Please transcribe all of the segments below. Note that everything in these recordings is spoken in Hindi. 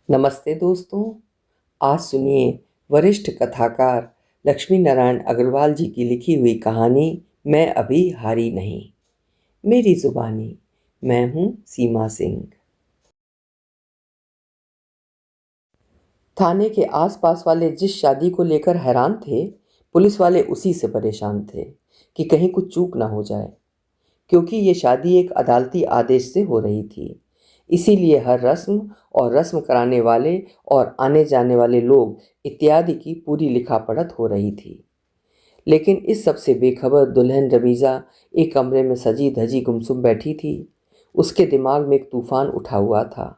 नमस्ते दोस्तों। आज सुनिए वरिष्ठ कथाकार लक्ष्मी नारायण अग्रवाल जी की लिखी हुई कहानी मैं अभी हारी नहीं। मेरी जुबानी। मैं हूँ सीमा सिंह। थाने के आसपास वाले जिस शादी को लेकर हैरान थे, पुलिस वाले उसी से परेशान थे कि कहीं कुछ चूक ना हो जाए, क्योंकि ये शादी एक अदालती आदेश से हो रही थी। इसीलिए हर रस्म और रस्म कराने वाले और आने जाने वाले लोग इत्यादि की पूरी लिखापढ़त हो रही थी। लेकिन इस सब से बेखबर दुल्हन रमीज़ा एक कमरे में सजी धजी गुमसुम बैठी थी। उसके दिमाग में एक तूफान उठा हुआ था।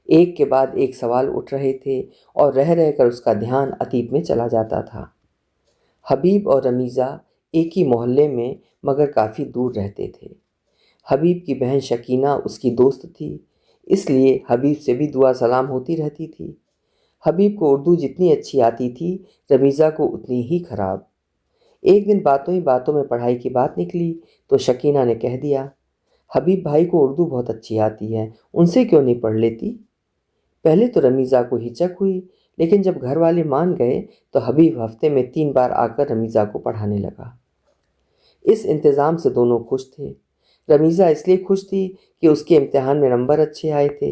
एक के बाद एक सवाल उठ रहे थे और रह रहकर उसका ध्यान अतीत में चला जाता था। हबीब और रमीज़ा एक ही मोहल्ले में मगर काफ़ी दूर रहते थे। हबीब की बहन शकीना उसकी दोस्त थी, इसलिए हबीब से भी दुआ सलाम होती रहती थी। हबीब को उर्दू जितनी अच्छी आती थी, रमीज़ा को उतनी ही खराब। एक दिन बातों ही बातों में पढ़ाई की बात निकली तो शकीना ने कह दिया, हबीब भाई को उर्दू बहुत अच्छी आती है, उनसे क्यों नहीं पढ़ लेती। पहले तो रमीज़ा को हिचक हुई, लेकिन जब घर वाले मान गए तो हबीब हफ्ते में 3 बार आकर रमीज़ा को पढ़ाने लगा। इस इंतज़ाम से दोनों खुश थे। रमीज़ा इसलिए खुश थी कि उसके इम्तिहान में नंबर अच्छे आए थे।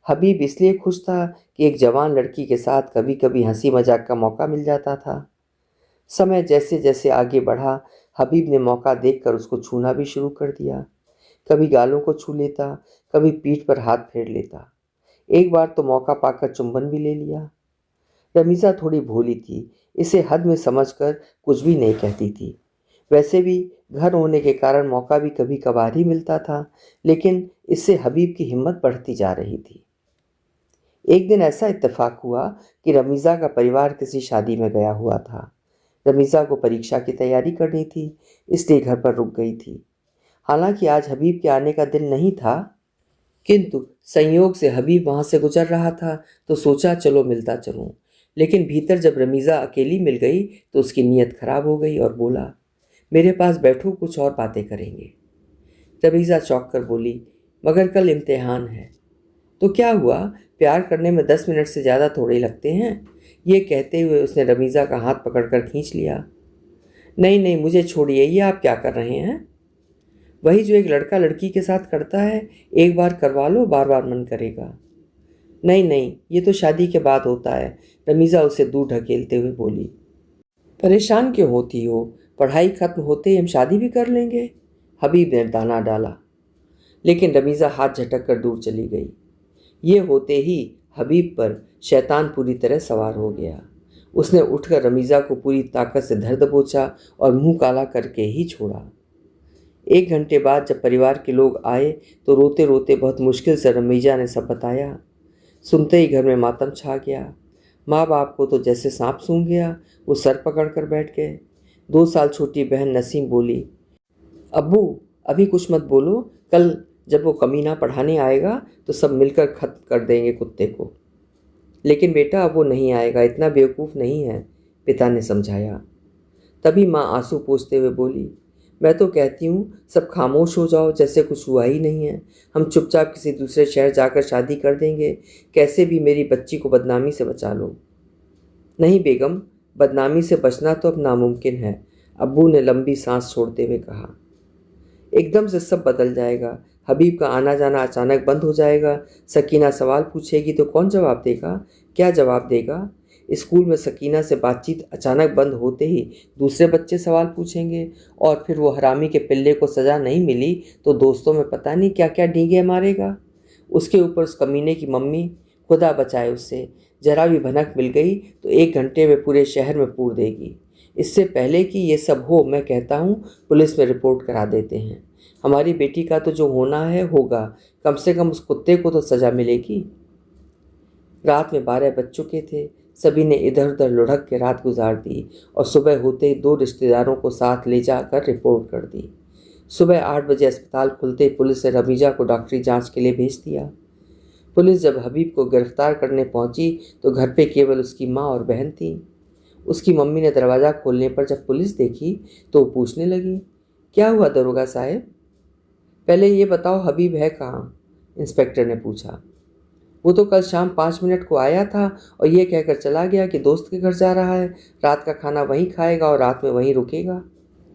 हबीब इसलिए खुश था कि एक जवान लड़की के साथ कभी कभी हंसी मजाक का मौका मिल जाता था। समय जैसे जैसे आगे बढ़ा, हबीब ने मौका देखकर उसको छूना भी शुरू कर दिया। कभी गालों को छू लेता, कभी पीठ पर हाथ फेर लेता। एक बार तो मौका पाकर चुंबन भी ले लिया। रमीज़ा थोड़ी भोली थी, इसे हद में समझकर कुछ भी नहीं कहती थी। वैसे भी घर होने के कारण मौका भी कभी कभार ही मिलता था, लेकिन इससे हबीब की हिम्मत बढ़ती जा रही थी। एक दिन ऐसा इत्तेफाक हुआ कि रमीज़ा का परिवार किसी शादी में गया हुआ था। रमीज़ा को परीक्षा की तैयारी करनी थी, इसलिए घर पर रुक गई थी। हालांकि आज हबीब के आने का दिन नहीं था, किंतु संयोग से हबीब वहां से गुजर रहा था तो सोचा चलो मिलता चलूं। लेकिन भीतर जब रमीज़ा अकेली मिल गई तो उसकी नीयत खराब हो गई और बोला, मेरे पास बैठो, कुछ और बातें करेंगे। रमीज़ा चौंक कर बोली, मगर कल इम्तिहान है। तो क्या हुआ, प्यार करने में 10 मिनट से ज़्यादा थोड़े लगते हैं। ये कहते हुए उसने रमीज़ा का हाथ पकड़कर खींच लिया। नहीं नहीं, मुझे छोड़िए, ये आप क्या कर रहे हैं। वही जो एक लड़का लड़की के साथ करता है, एक बार करवा लो, बार बार मन करेगा। नहीं नहीं, ये तो शादी के बाद होता है, रमीज़ा उसे दूर ढकेलते हुए बोली। परेशान क्यों होती हो, पढ़ाई खत्म होते ही हम शादी भी कर लेंगे। हबीब ने दाना डाला, लेकिन रमीज़ा हाथ झटक कर दूर चली गई। ये होते ही हबीब पर शैतान पूरी तरह सवार हो गया। उसने उठकर रमीज़ा को पूरी ताकत से धर दबोचा और मुंह काला करके ही छोड़ा। 1 घंटे बाद जब परिवार के लोग आए तो रोते रोते बहुत मुश्किल से रमीज़ा ने सब बताया। सुनते ही घर में मातम छा गया। माँ बाप को तो जैसे सांप सूंघ गया, वो सर पकड़ कर बैठ गए। 2 साल छोटी बहन नसीम बोली, अब्बू अभी कुछ मत बोलो, कल जब वो कमीना पढ़ाने आएगा तो सब मिलकर खत्म कर देंगे कुत्ते को। लेकिन बेटा अब वो नहीं आएगा, इतना बेवकूफ़ नहीं है, पिता ने समझाया। तभी माँ आंसू पोंछते हुए बोली, मैं तो कहती हूँ सब खामोश हो जाओ, जैसे कुछ हुआ ही नहीं है। हम चुपचाप किसी दूसरे शहर जाकर शादी कर देंगे, कैसे भी मेरी बच्ची को बदनामी से बचा लो। नहीं बेगम, बदनामी से बचना तो अब नामुमकिन है, अब्बू ने लंबी सांस छोड़ते हुए कहा। एकदम से सब बदल जाएगा। हबीब का आना जाना अचानक बंद हो जाएगा। सकीना सवाल पूछेगी तो कौन जवाब देगा, क्या जवाब देगा। स्कूल में सकीना से बातचीत अचानक बंद होते ही दूसरे बच्चे सवाल पूछेंगे, और फिर वो हरामी के पिल्ले को सज़ा नहीं मिली तो दोस्तों में पता नहीं क्या क्या डींगे मारेगा। उसके ऊपर उस कमीने की मम्मी, खुदा बचाए उससे, जरा भी भनक मिल गई तो 1 घंटे में पूरे शहर में पूर देगी। इससे पहले कि ये सब हो, मैं कहता हूँ पुलिस में रिपोर्ट करा देते हैं। हमारी बेटी का तो जो होना है होगा, कम से कम उस कुत्ते को तो सज़ा मिलेगी। रात में 12 बज चुके थे। सभी ने इधर उधर लुढ़क के रात गुजार दी और सुबह होते ही 2 रिश्तेदारों को साथ ले जाकर रिपोर्ट कर दी। सुबह 8 बजे अस्पताल खुलते ही पुलिस ने रमीजा को डॉक्टरी जांच के लिए भेज दिया। पुलिस जब हबीब को गिरफ्तार करने पहुंची तो घर पे केवल उसकी माँ और बहन थी। उसकी मम्मी ने दरवाज़ा खोलने पर जब पुलिस देखी तो वो पूछने लगी, क्या हुआ दरोगा साहब, पहले ये बताओ हबीब है कहाँ। इंस्पेक्टर ने पूछा। वो तो कल शाम 5 मिनट को आया था और ये कहकर चला गया कि दोस्त के घर जा रहा है, रात का खाना वहीं खाएगा और रात में वहीं रुकेगा।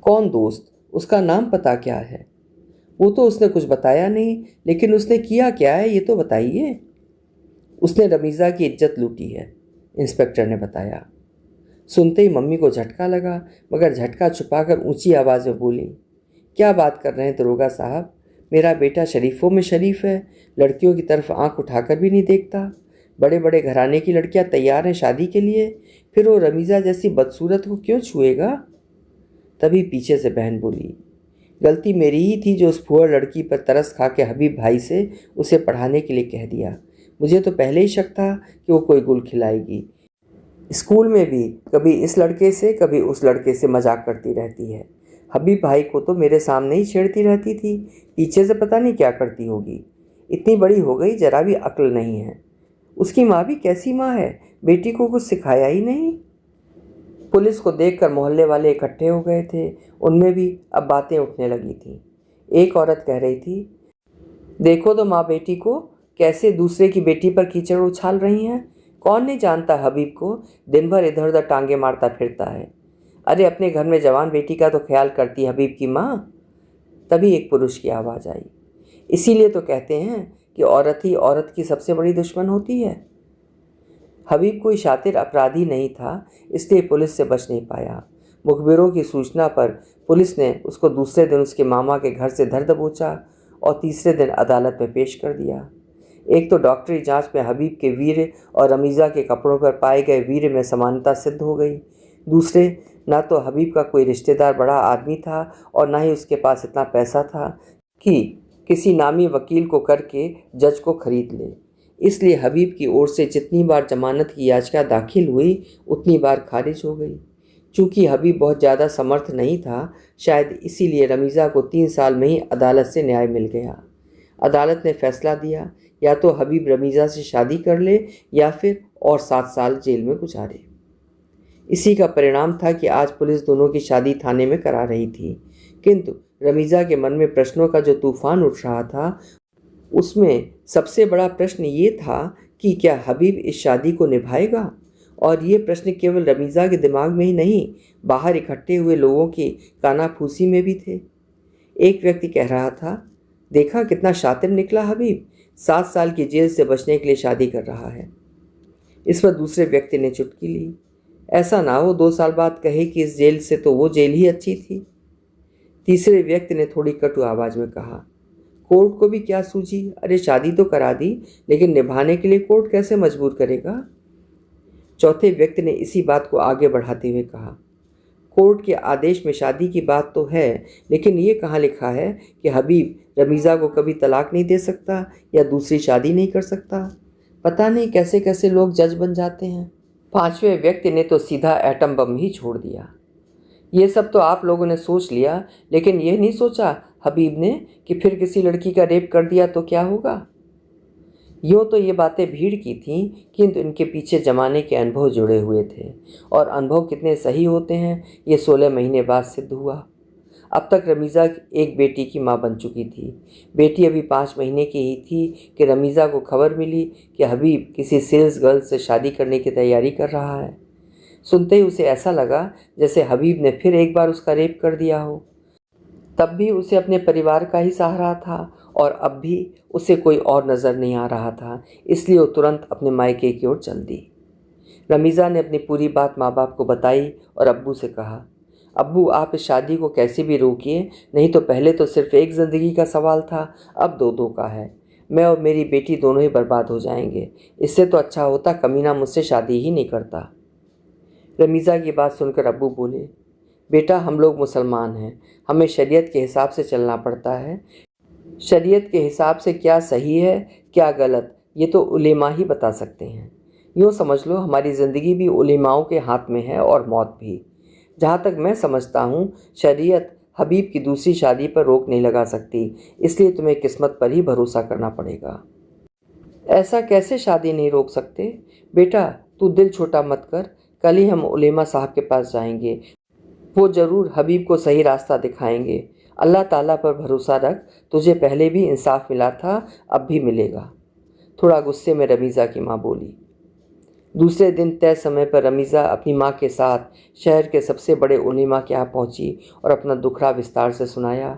कौन दोस्त? उसका नाम पता क्या है? वो तो उसने कुछ बताया नहीं, लेकिन उसने किया क्या है ये तो बताइए। उसने रमीज़ा की इज्जत लूटी है, इंस्पेक्टर ने बताया। सुनते ही मम्मी को झटका लगा, मगर झटका छुपाकर ऊंची आवाज़ में बोली, क्या बात कर रहे हैं दरोगा साहब? मेरा बेटा शरीफों में शरीफ है, लड़कियों की तरफ आंख उठाकर भी नहीं देखता। बड़े बड़े घराने की लड़कियां तैयार हैं शादी के लिए, फिर वो रमीज़ा जैसी बदसूरत को क्यों छुएगा? तभी पीछे से बहन बोली, गलती मेरी ही थी जो उस फुहर लड़की पर तरस खा के हबीब भाई से उसे पढ़ाने के लिए कह दिया। मुझे तो पहले ही शक था कि वो कोई गुल खिलाएगी। स्कूल में भी कभी इस लड़के से कभी उस लड़के से मजाक करती रहती है। हबीब भाई को तो मेरे सामने ही छेड़ती रहती थी, पीछे से पता नहीं क्या करती होगी। इतनी बड़ी हो गई, जरा भी अक्ल नहीं है। उसकी माँ भी कैसी माँ है, बेटी को कुछ सिखाया ही नहीं। पुलिस को देखकर मोहल्ले वाले इकट्ठे हो गए थे, उनमें भी अब बातें उठने लगी थी। एक औरत कह रही थी, देखो तो माँ बेटी को कैसे दूसरे की बेटी पर कीचड़ उछाल रही हैं। कौन नहीं जानता हबीब को, दिन भर इधर उधर टांगे मारता फिरता है। अरे अपने घर में जवान बेटी का तो ख्याल करती हबीब की माँ। तभी एक पुरुष की आवाज़ आई, इसीलिए तो कहते हैं कि औरत ही औरत की सबसे बड़ी दुश्मन होती है। हबीब कोई शातिर अपराधी नहीं था, इसलिए पुलिस से बच नहीं पाया। मुखबिरों की सूचना पर पुलिस ने उसको दूसरे दिन उसके मामा के घर से धर दबोचा और तीसरे दिन अदालत में पेश कर दिया। एक तो डॉक्टरी जांच में हबीब के वीर्य और रमीज़ा के कपड़ों पर पाए गए वीर्य में समानता सिद्ध हो गई। दूसरे, ना तो हबीब का कोई रिश्तेदार बड़ा आदमी था और ना ही उसके पास इतना पैसा था कि किसी नामी वकील को करके जज को खरीद ले। इसलिए हबीब की ओर से जितनी बार जमानत की याचिका दाखिल हुई उतनी बार खारिज हो गई। चूँकि हबीब बहुत ज़्यादा समर्थ नहीं था, शायद इसीलिए रमीज़ा को 3 साल में ही अदालत से न्याय मिल गया। अदालत ने फैसला दिया, या तो हबीब रमीज़ा से शादी कर ले या फिर और 7 साल जेल में गुजारे। इसी का परिणाम था कि आज पुलिस दोनों की शादी थाने में करा रही थी, किंतु रमीज़ा के मन में प्रश्नों का जो तूफान उठ रहा था, उसमें सबसे बड़ा प्रश्न ये था कि क्या हबीब इस शादी को निभाएगा। और ये प्रश्न केवल रमीज़ा के दिमाग में ही नहीं, बाहर इकट्ठे हुए लोगों की कानाफूसी में भी थे। एक व्यक्ति कह रहा था, देखा कितना शातिर निकला हबीब, 7 साल की जेल से बचने के लिए शादी कर रहा है। इस पर दूसरे व्यक्ति ने चुटकी ली, ऐसा ना हो 2 साल बाद कहे कि इस जेल से तो वो जेल ही अच्छी थी। तीसरे व्यक्ति ने थोड़ी कटु आवाज में कहा, कोर्ट को भी क्या सूझी, अरे शादी तो करा दी, लेकिन निभाने के लिए कोर्ट कैसे मजबूर करेगा। चौथे व्यक्ति ने इसी बात को आगे बढ़ाते हुए कहा, कोर्ट के आदेश में शादी की बात तो है, लेकिन ये कहाँ लिखा है कि हबीब रमीज़ा को कभी तलाक नहीं दे सकता या दूसरी शादी नहीं कर सकता। पता नहीं कैसे कैसे लोग जज बन जाते हैं। पांचवें व्यक्ति ने तो सीधा एटम बम ही छोड़ दिया, ये सब तो आप लोगों ने सोच लिया, लेकिन ये नहीं सोचा हबीब ने कि फिर किसी लड़की का रेप कर दिया तो क्या होगा। यूँ तो ये बातें भीड़ की थीं, किंतु इनके पीछे जमाने के अनुभव जुड़े हुए थे, और अनुभव कितने सही होते हैं ये 16 महीने बाद सिद्ध हुआ। अब तक रमीज़ा एक बेटी की माँ बन चुकी थी। बेटी अभी 5 महीने की ही थी कि रमीज़ा को खबर मिली कि हबीब किसी सेल्स गर्ल से शादी करने की तैयारी कर रहा है। सुनते ही उसे ऐसा लगा जैसे हबीब ने फिर एक बार उसका रेप कर दिया हो। तब भी उसे अपने परिवार का ही सहारा था और अब भी उसे कोई और नज़र नहीं आ रहा था, इसलिए वो तुरंत अपने मायके की ओर चल दी। रमीज़ा ने अपनी पूरी बात माँ बाप को बताई और अब्बू से कहा, अब्बू आप इस शादी को कैसे भी रोकिए, नहीं तो पहले तो सिर्फ एक ज़िंदगी का सवाल था, अब 2-2 का है। मैं और मेरी बेटी दोनों ही बर्बाद हो जाएंगे। इससे तो अच्छा होता कमीना मुझसे शादी ही नहीं करता। रमीज़ा की बात सुनकर अब्बू बोले, बेटा हम लोग मुसलमान हैं, हमें शरीयत के हिसाब से चलना पड़ता है। शरीयत के हिसाब से क्या सही है क्या गलत ये तो उलेमा ही बता सकते हैं। यूँ समझ लो हमारी ज़िंदगी भी उलेमाओं के हाथ में है और मौत भी। जहाँ तक मैं समझता हूँ शरीयत हबीब की दूसरी शादी पर रोक नहीं लगा सकती, इसलिए तुम्हें किस्मत पर ही भरोसा करना पड़ेगा। ऐसा कैसे शादी नहीं रोक सकते? बेटा तू दिल छोटा मत कर, कल ही हम उलेमा साहब के पास जाएंगे, वो ज़रूर हबीब को सही रास्ता दिखाएंगे। अल्लाह ताला पर भरोसा रख, तुझे पहले भी इंसाफ मिला था, अब भी मिलेगा। थोड़ा गुस्से में रमीज़ा की माँ बोली। दूसरे दिन तय समय पर रमीज़ा अपनी माँ के साथ शहर के सबसे बड़े उलेमा के यहाँ पहुँची और अपना दुखड़ा विस्तार से सुनाया।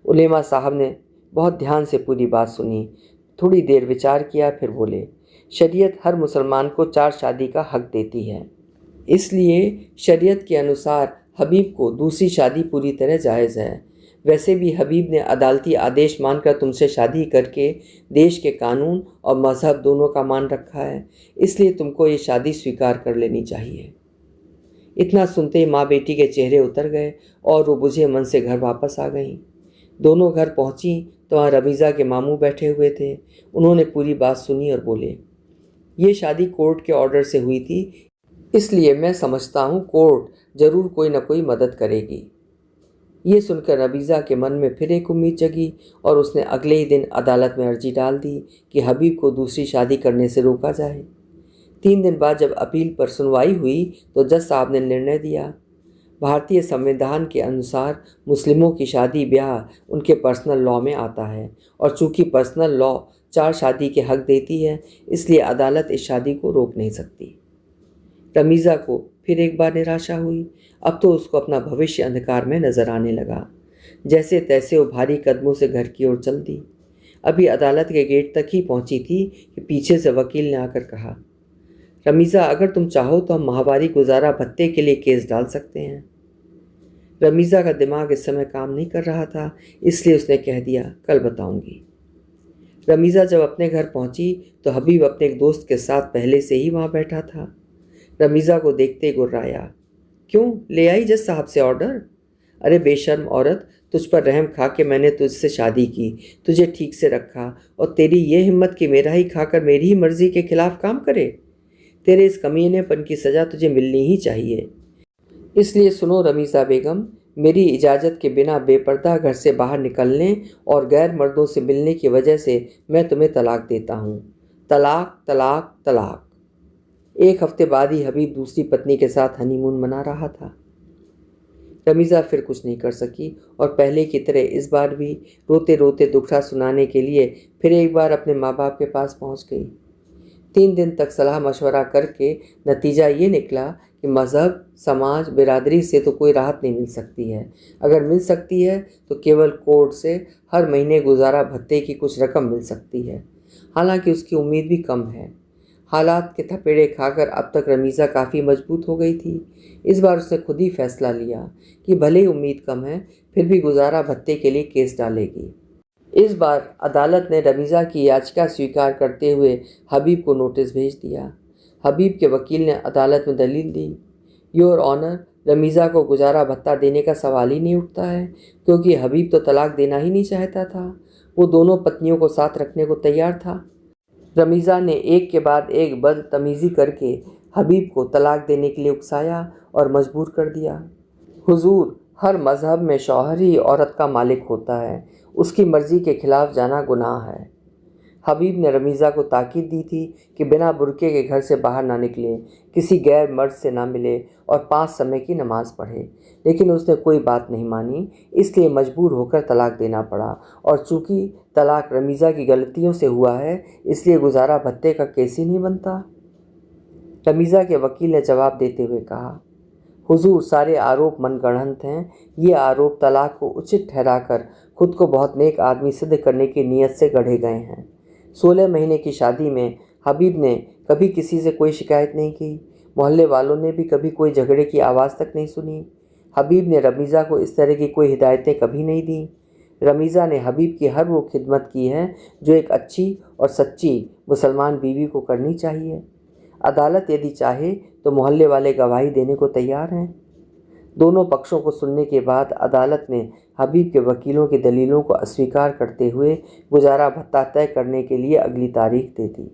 उलेमा साहब ने बहुत ध्यान से पूरी बात सुनी, थोड़ी देर विचार किया, फिर बोले, शरीयत हर मुसलमान को 4 शादी का हक देती है, इसलिए शरीयत के अनुसार हबीब को दूसरी शादी पूरी तरह जायज़ है। वैसे भी हबीब ने अदालती आदेश मानकर तुमसे शादी करके देश के कानून और मज़हब दोनों का मान रखा है, इसलिए तुमको ये शादी स्वीकार कर लेनी चाहिए। इतना सुनते ही माँ बेटी के चेहरे उतर गए और वो बुझे मन से घर वापस आ गईं। दोनों घर पहुंची तो वहाँ रमीज़ा के मामू बैठे हुए थे। उन्होंने पूरी बात सुनी और बोले, ये शादी कोर्ट के ऑर्डर से हुई थी, इसलिए मैं समझता हूँ कोर्ट ज़रूर कोई न कोई मदद करेगी। ये सुनकर रमीज़ा के मन में फिर एक उम्मीद जगी और उसने अगले ही दिन अदालत में अर्जी डाल दी कि हबीब को दूसरी शादी करने से रोका जाए। 3 दिन बाद जब अपील पर सुनवाई हुई तो जज साहब ने निर्णय दिया। भारतीय संविधान के अनुसार मुस्लिमों की शादी ब्याह उनके पर्सनल लॉ में आता है और चूंकि पर्सनल लॉ 4 शादी के हक देती है, इसलिए अदालत इस शादी को रोक नहीं सकती। रमीज़ा को फिर एक बार निराशा हुई। अब तो उसको अपना भविष्य अंधकार में नजर आने लगा। जैसे तैसे वो भारी कदमों से घर की ओर चल दी। अभी अदालत के गेट तक ही पहुंची थी कि पीछे से वकील ने आकर कहा, रमीज़ा, अगर तुम चाहो तो हम माहवारी गुजारा भत्ते के लिए केस डाल सकते हैं। रमीज़ा का दिमाग इस समय काम नहीं कर रहा था, इसलिए उसने कह दिया, कल बताऊंगी। रमीज़ा जब अपने घर पहुंची तो हबीब अपने एक दोस्त के साथ पहले से ही वहां बैठा था। रमीज़ा को देखते गुर्राया, क्यों, ले आई जज साहब से ऑर्डर? अरे बेशर्म औरत, तुझ पर रहम खा के मैंने तुझसे शादी की, तुझे ठीक से रखा, और तेरी ये हिम्मत कि मेरा ही खाकर मेरी ही मर्जी के खिलाफ काम करे। तेरे इस कमीनेपन की सज़ा तुझे मिलनी ही चाहिए। इसलिए सुनो रमीज़ा बेगम, मेरी इजाज़त के बिना बेपर्दा घर से बाहर निकलने और गैर मर्दों से मिलने की वजह से मैं तुम्हें तलाक देता हूँ। तलाक, तलाक, तलाक। 1 हफ्ते बाद ही हबीब दूसरी पत्नी के साथ हनीमून मना रहा था। रमीज़ा फिर कुछ नहीं कर सकी और पहले की तरह इस बार भी रोते रोते दुखड़ा सुनाने के लिए फिर एक बार अपने माँ बाप के पास पहुँच गई। 3 दिन तक सलाह मशवरा करके नतीजा ये निकला कि मज़हब, समाज, बिरादरी से तो कोई राहत नहीं मिल सकती है। अगर मिल सकती है तो केवल कोर्ट से हर महीने गुजारा भत्ते की कुछ रकम मिल सकती है। हालांकि उसकी उम्मीद भी कम है। हालात के थपेड़े खाकर अब तक रमीज़ा काफ़ी मजबूत हो गई थी। इस बार उसने खुद ही फैसला लिया कि भले ही उम्मीद कम है, फिर भी गुजारा भत्ते के लिए केस डालेगी। इस बार अदालत ने रमीज़ा की याचिका स्वीकार करते हुए हबीब को नोटिस भेज दिया। हबीब के वकील ने अदालत में दलील दी, योर ऑनर, रमीज़ा को गुजारा भत्ता देने का सवाल ही नहीं उठता है, क्योंकि हबीब तो तलाक देना ही नहीं चाहता था। वो दोनों पत्नियों को साथ रखने को तैयार था। रमीज़ा ने एक के बाद एक बदतमीज़ी करके हबीब को तलाक देने के लिए उकसाया और मजबूर कर दिया। हुजूर, हर मज़हब में शौहर ही औरत का मालिक होता है, उसकी मर्ज़ी के खिलाफ जाना गुनाह है। हबीब ने रमीज़ा को ताकीद दी थी कि बिना बुर्के के घर से बाहर ना निकले, किसी गैर मर्द से ना मिले और 5 समय की नमाज़ पढ़े, लेकिन उसने कोई बात नहीं मानी, इसलिए मजबूर होकर तलाक देना पड़ा। और चूँकि तलाक रमीज़ा की गलतियों से हुआ है, इसलिए गुजारा भत्ते का केस ही नहीं बनता। रमीज़ा के वकील ने जवाब देते हुए कहा, हुजूर, सारे आरोप मनगढ़ंत हैं। ये आरोप तलाक को उचित ठहराकर खुद को बहुत नेक आदमी सिद्ध करने की नीयत से गढ़े गए हैं। 16 महीने की शादी में हबीब ने कभी किसी से कोई शिकायत नहीं की। मोहल्ले वालों ने भी कभी कोई झगड़े की आवाज़ तक नहीं सुनी। हबीब ने रमीज़ा को इस तरह की कोई हिदायतें कभी नहीं दी। रमीज़ा ने हबीब की हर वो खिदमत की है जो एक अच्छी और सच्ची मुसलमान बीवी को करनी चाहिए। अदालत यदि चाहे तो मोहल्ले वाले गवाही देने को तैयार हैं। दोनों पक्षों को सुनने के बाद अदालत ने हबीब के वकीलों की दलीलों को अस्वीकार करते हुए गुजारा भत्ता तय करने के लिए अगली तारीख दे दी।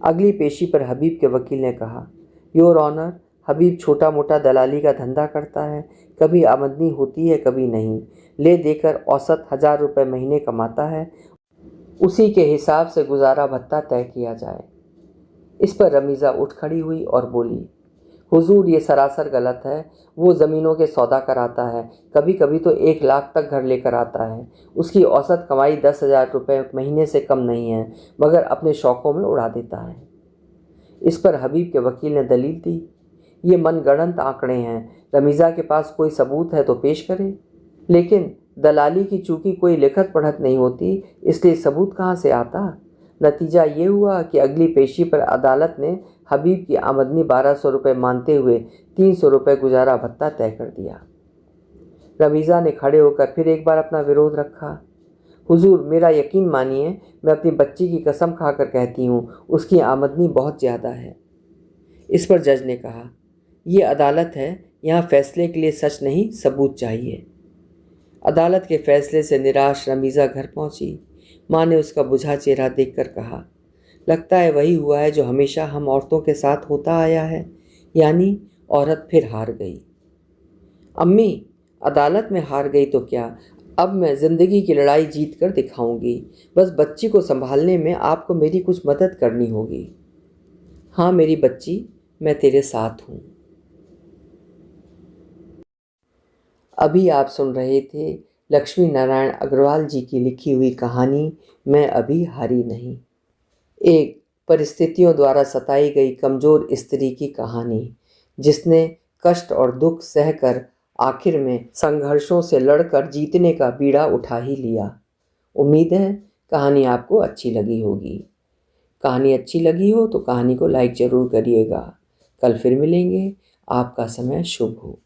अगली पेशी पर हबीब के वकील ने कहा, योर ऑनर, हबीब छोटा मोटा दलाली का धंधा करता है, कभी आमदनी होती है कभी नहीं, ले देकर औसत 1000 रुपये महीने कमाता है, उसी के हिसाब से गुजारा भत्ता तय किया जाए। इस पर रमीज़ा उठ खड़ी हुई और बोली, हुजूर, ये सरासर गलत है। वो ज़मीनों के सौदा कराता है, कभी कभी तो 1 लाख तक घर लेकर आता है। उसकी औसत कमाई 10,000 रुपये महीने से कम नहीं है, मगर अपने शौक़ों में उड़ा देता है। इस पर हबीब के वकील ने दलील दी, ये मनगढ़ंत आंकड़े हैं, रमीज़ा के पास कोई सबूत है तो पेश करे। लेकिन दलाली की चूंकि कोई लिखत पढ़त नहीं होती, इसलिए सबूत कहाँ से आता। नतीजा ये हुआ कि अगली पेशी पर अदालत ने हबीब की आमदनी 1200 रुपये मानते हुए 300 रुपये गुजारा भत्ता तय कर दिया। रमीज़ा ने खड़े होकर फिर एक बार अपना विरोध रखा। हुजूर, मेरा यकीन मानिए, मैं अपनी बच्ची की कसम खाकर कहती हूँ, उसकी आमदनी बहुत ज़्यादा है। इस पर जज ने कहा, ये अदालत है, यहाँ फैसले के लिए सच नहीं सबूत चाहिए। अदालत के फैसले से निराश रमीज़ा घर पहुंची। माँ ने उसका बुझा चेहरा देखकर कहा, लगता है वही हुआ है जो हमेशा हम औरतों के साथ होता आया है, यानी औरत फिर हार गई। अम्मी, अदालत में हार गई तो क्या, अब मैं ज़िंदगी की लड़ाई जीत कर दिखाऊंगी। बस बच्ची को संभालने में आपको मेरी कुछ मदद करनी होगी। हाँ मेरी बच्ची, मैं तेरे साथ हूँ। अभी आप सुन रहे थे लक्ष्मी नारायण अग्रवाल जी की लिखी हुई कहानी मैं अभी हारी नहीं। एक परिस्थितियों द्वारा सताई गई कमज़ोर स्त्री की कहानी, जिसने कष्ट और दुख सहकर आखिर में संघर्षों से लड़कर जीतने का बीड़ा उठा ही लिया। उम्मीद है कहानी आपको अच्छी लगी होगी। कहानी अच्छी लगी हो तो कहानी को लाइक ज़रूर करिएगा। कल फिर मिलेंगे। आपका समय शुभ हो।